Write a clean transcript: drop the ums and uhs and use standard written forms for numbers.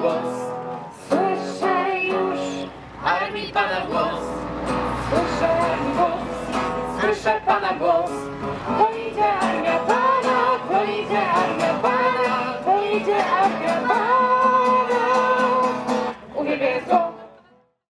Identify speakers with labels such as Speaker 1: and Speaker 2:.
Speaker 1: głos.
Speaker 2: Słyszę już
Speaker 1: Armii Pana głos.
Speaker 2: Słyszę głos,
Speaker 1: Słyszę Pana głos.
Speaker 2: to idzie armia Pana, to idzie armia Pana, to idzie armia Pana. Uwielbiaj go.